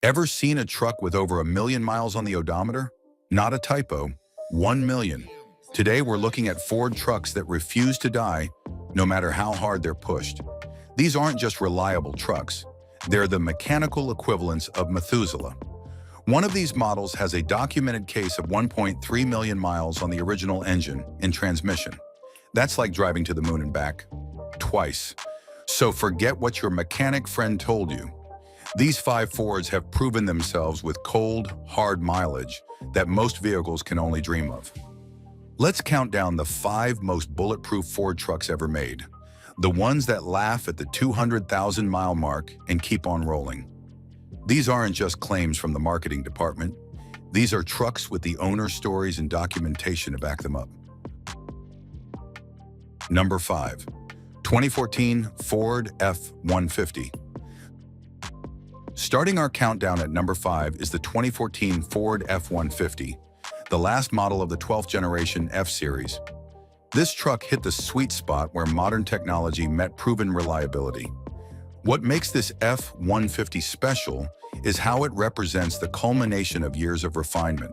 Ever seen a truck with over 1 million miles on the odometer? Not a typo, 1 million. Today we're looking at Ford trucks that refuse to die no matter how hard they're pushed. These aren't just reliable trucks, they're the mechanical equivalents of Methuselah. One of these models has a documented case of 1.3 million miles on the original engine and transmission. That's like driving to the moon and back, twice. So forget what your mechanic friend told you. These 5 Fords have proven themselves with cold, hard mileage that most vehicles can only dream of. Let's count down the 5 most bulletproof Ford trucks ever made. The ones that laugh at the 200,000-mile mark and keep on rolling. These aren't just claims from the marketing department. These are trucks with the owner stories and documentation to back them up. Number 5. 2014 Ford F-150. Starting our countdown at number 5 is the 2014 Ford F-150, the last model of the 12th generation F-Series. This truck hit the sweet spot where modern technology met proven reliability. What makes this F-150 special is how it represents the culmination of years of refinement.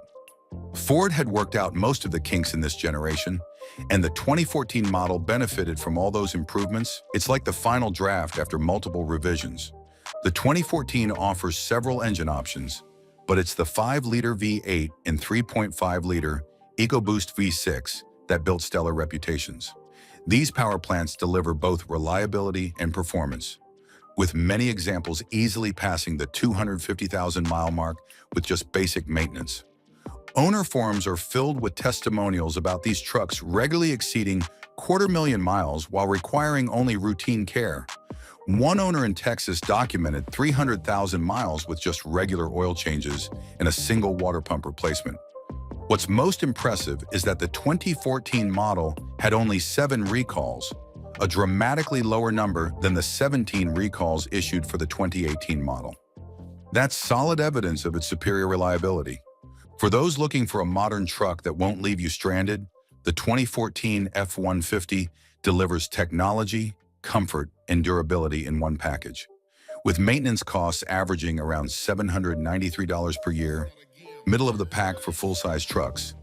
Ford had worked out most of the kinks in this generation, and the 2014 model benefited from all those improvements. It's like the final draft after multiple revisions. The 2014 offers several engine options, but it's the 5-liter V8 and 3.5-liter EcoBoost V6 that built stellar reputations. These power plants deliver both reliability and performance, with many examples easily passing the 250,000-mile mark with just basic maintenance. Owner forums are filled with testimonials about these trucks regularly exceeding 250,000 miles while requiring only routine care. One owner in Texas documented 300,000 miles with just regular oil changes and a single water pump replacement. What's most impressive is that the 2014 model had only 7 recalls, a dramatically lower number than the 17 recalls issued for the 2018 model. That's solid evidence of its superior reliability. For those looking for a modern truck that won't leave you stranded, the 2014 F-150 delivers technology, comfort, and durability in one package. With maintenance costs averaging around $793 per year, middle of the pack for full-size trucks,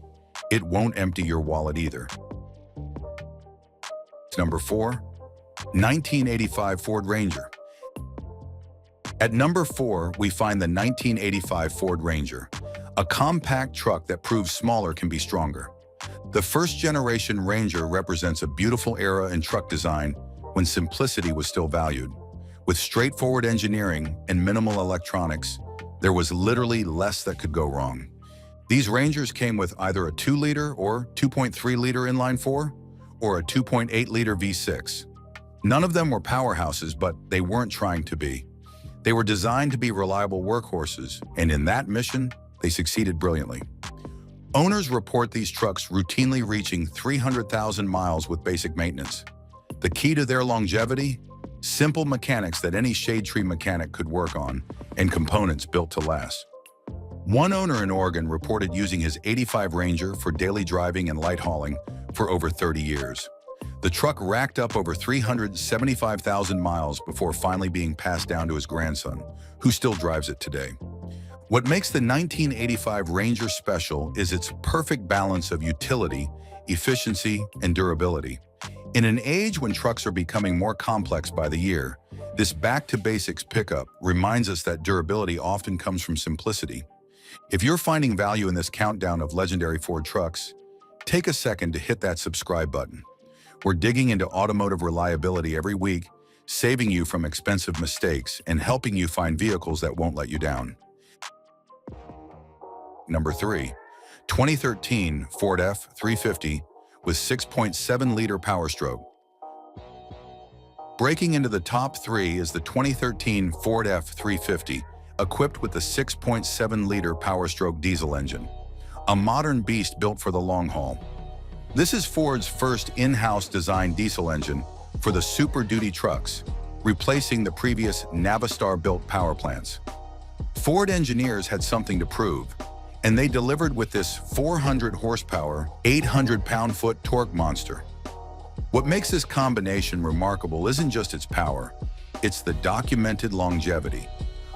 it won't empty your wallet either. Number 4. 1985 Ford Ranger. At number 4, we find the 1985 Ford Ranger, a compact truck that proves smaller can be stronger. The first-generation Ranger represents a beautiful era in truck design when simplicity was still valued. With straightforward engineering and minimal electronics, there was literally less that could go wrong. These Rangers came with either a 2-liter or 2.3-liter inline-4 or a 2.8-liter V6. None of them were powerhouses, but they weren't trying to be. They were designed to be reliable workhorses, and in that mission, they succeeded brilliantly. Owners report these trucks routinely reaching 300,000 miles with basic maintenance. The key to their longevity? Simple mechanics that any shade tree mechanic could work on, and components built to last. One owner in Oregon reported using his 85 Ranger for daily driving and light hauling for over 30 years. The truck racked up over 375,000 miles before finally being passed down to his grandson, who still drives it today. What makes the 1985 Ranger special is its perfect balance of utility, efficiency, and durability. In an age when trucks are becoming more complex by the year, this back-to-basics pickup reminds us that durability often comes from simplicity. If you're finding value in this countdown of legendary Ford trucks, take a second to hit that subscribe button. We're digging into automotive reliability every week, saving you from expensive mistakes and helping you find vehicles that won't let you down. Number 3. 2013 Ford F-350 with 6.7-liter Power Stroke. Breaking into the top 3 is the 2013 Ford F-350, equipped with the 6.7-liter Power Stroke diesel engine, a modern beast built for the long haul. This is Ford's first in-house designed diesel engine for the Super Duty trucks, replacing the previous Navistar-built power plants. Ford engineers had something to prove, and they delivered with this 400 horsepower, 800 pound-foot torque monster. What makes this combination remarkable isn't just its power, it's the documented longevity.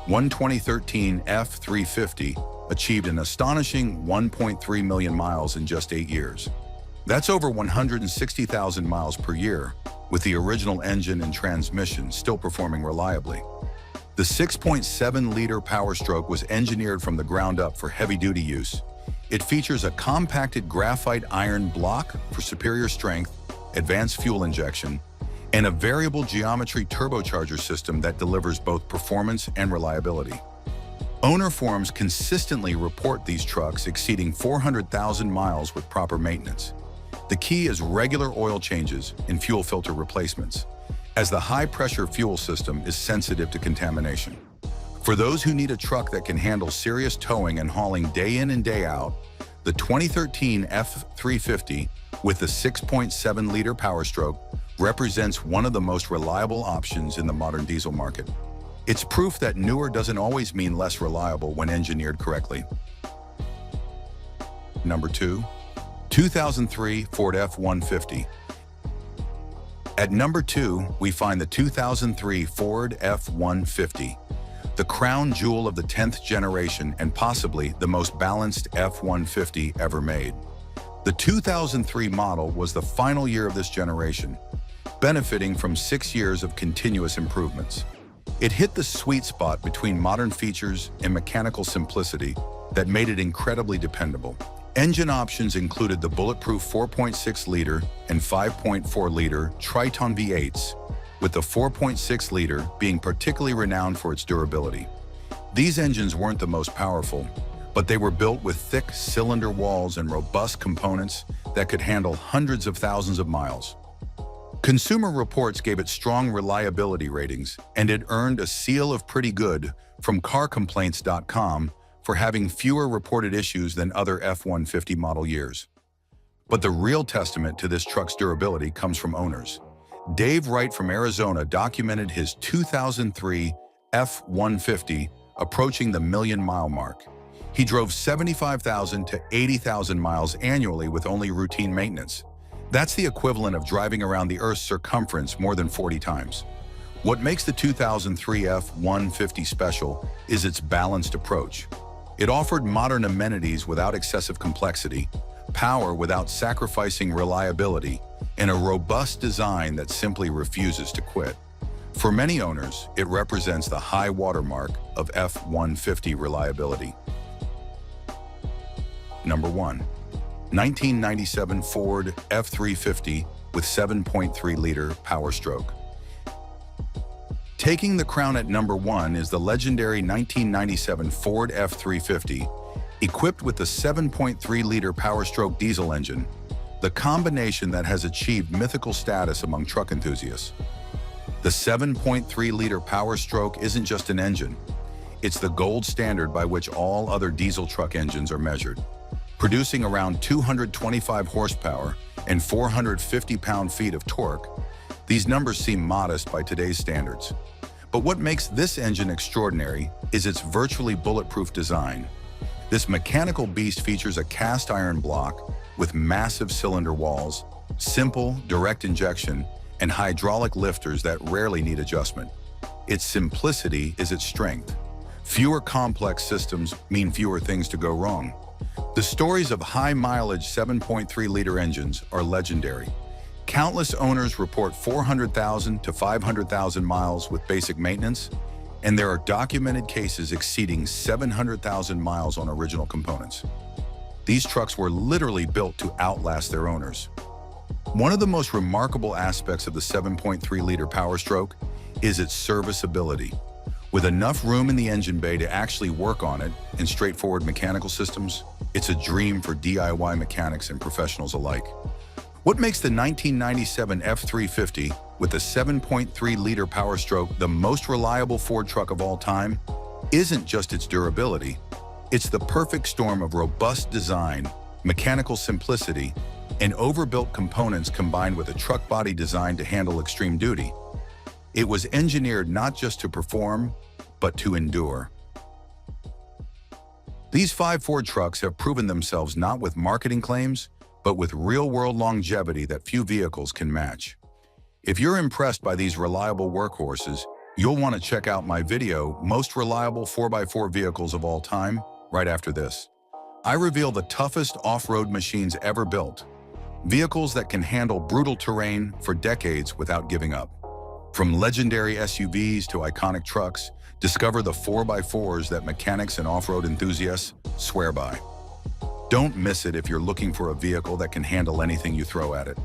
One 2013 F350 achieved an astonishing 1.3 million miles in just 8 years. That's over 160,000 miles per year, with the original engine and transmission still performing reliably. The 6.7-liter Power Stroke was engineered from the ground up for heavy-duty use. It features a compacted graphite iron block for superior strength, advanced fuel injection, and a variable geometry turbocharger system that delivers both performance and reliability. Owner forums consistently report these trucks exceeding 400,000 miles with proper maintenance. The key is regular oil changes and fuel filter replacements, as the high-pressure fuel system is sensitive to contamination. For those who need a truck that can handle serious towing and hauling day in and day out, the 2013 F350 with the 6.7-liter Power Stroke represents one of the most reliable options in the modern diesel market. It's proof that newer doesn't always mean less reliable when engineered correctly. Number 2. 2003 Ford F-150. At number 2, we find the 2003 Ford F-150, the crown jewel of the 10th generation and possibly the most balanced F-150 ever made. The 2003 model was the final year of this generation, benefiting from 6 years of continuous improvements. It hit the sweet spot between modern features and mechanical simplicity that made it incredibly dependable. Engine options included the bulletproof 4.6-liter and 5.4-liter Triton V8s, with the 4.6-liter being particularly renowned for its durability. These engines weren't the most powerful, but they were built with thick cylinder walls and robust components that could handle hundreds of thousands of miles. Consumer Reports gave it strong reliability ratings, and it earned a seal of pretty good from carcomplaints.com for having fewer reported issues than other F-150 model years. But the real testament to this truck's durability comes from owners. Dave Wright from Arizona documented his 2003 F-150 approaching the million-mile mark. He drove 75,000 to 80,000 miles annually with only routine maintenance. That's the equivalent of driving around the Earth's circumference more than 40 times. What makes the 2003 F-150 special is its balanced approach. It offered modern amenities without excessive complexity, power without sacrificing reliability, and a robust design that simply refuses to quit. For many owners, it represents the high watermark of F-150 reliability. Number 1. 1997 Ford F350 with 7.3-liter Power Stroke. Taking the crown at number 1 is the legendary 1997 Ford F350, equipped with the 7.3-liter Power Stroke diesel engine, the combination that has achieved mythical status among truck enthusiasts. The 7.3-liter Power Stroke isn't just an engine. It's the gold standard by which all other diesel truck engines are measured. Producing around 225 horsepower and 450 pound-feet of torque, these numbers seem modest by today's standards. But what makes this engine extraordinary is its virtually bulletproof design. This mechanical beast features a cast iron block with massive cylinder walls, simple direct injection, and hydraulic lifters that rarely need adjustment. Its simplicity is its strength. Fewer complex systems mean fewer things to go wrong. The stories of high-mileage 7.3-liter engines are legendary. Countless owners report 400,000 to 500,000 miles with basic maintenance, and there are documented cases exceeding 700,000 miles on original components. These trucks were literally built to outlast their owners. One of the most remarkable aspects of the 7.3-liter Power Stroke is its serviceability. With enough room in the engine bay to actually work on it and straightforward mechanical systems, it's a dream for DIY mechanics and professionals alike. What makes the 1997 F350 with the 7.3-liter Power Stroke the most reliable Ford truck of all time isn't just its durability. It's the perfect storm of robust design, mechanical simplicity, and overbuilt components combined with a truck body designed to handle extreme duty. It was engineered not just to perform, but to endure. These 5 Ford trucks have proven themselves not with marketing claims, but with real-world longevity that few vehicles can match. If you're impressed by these reliable workhorses, You'll want to check out my video, Most Reliable 4x4 Vehicles of All Time, right after this. I reveal the toughest off-road machines ever built. Vehicles that can handle brutal terrain for decades without giving up. From legendary SUVs to iconic trucks, discover the 4x4s that mechanics and off-road enthusiasts swear by. Don't miss it if you're looking for a vehicle that can handle anything you throw at it.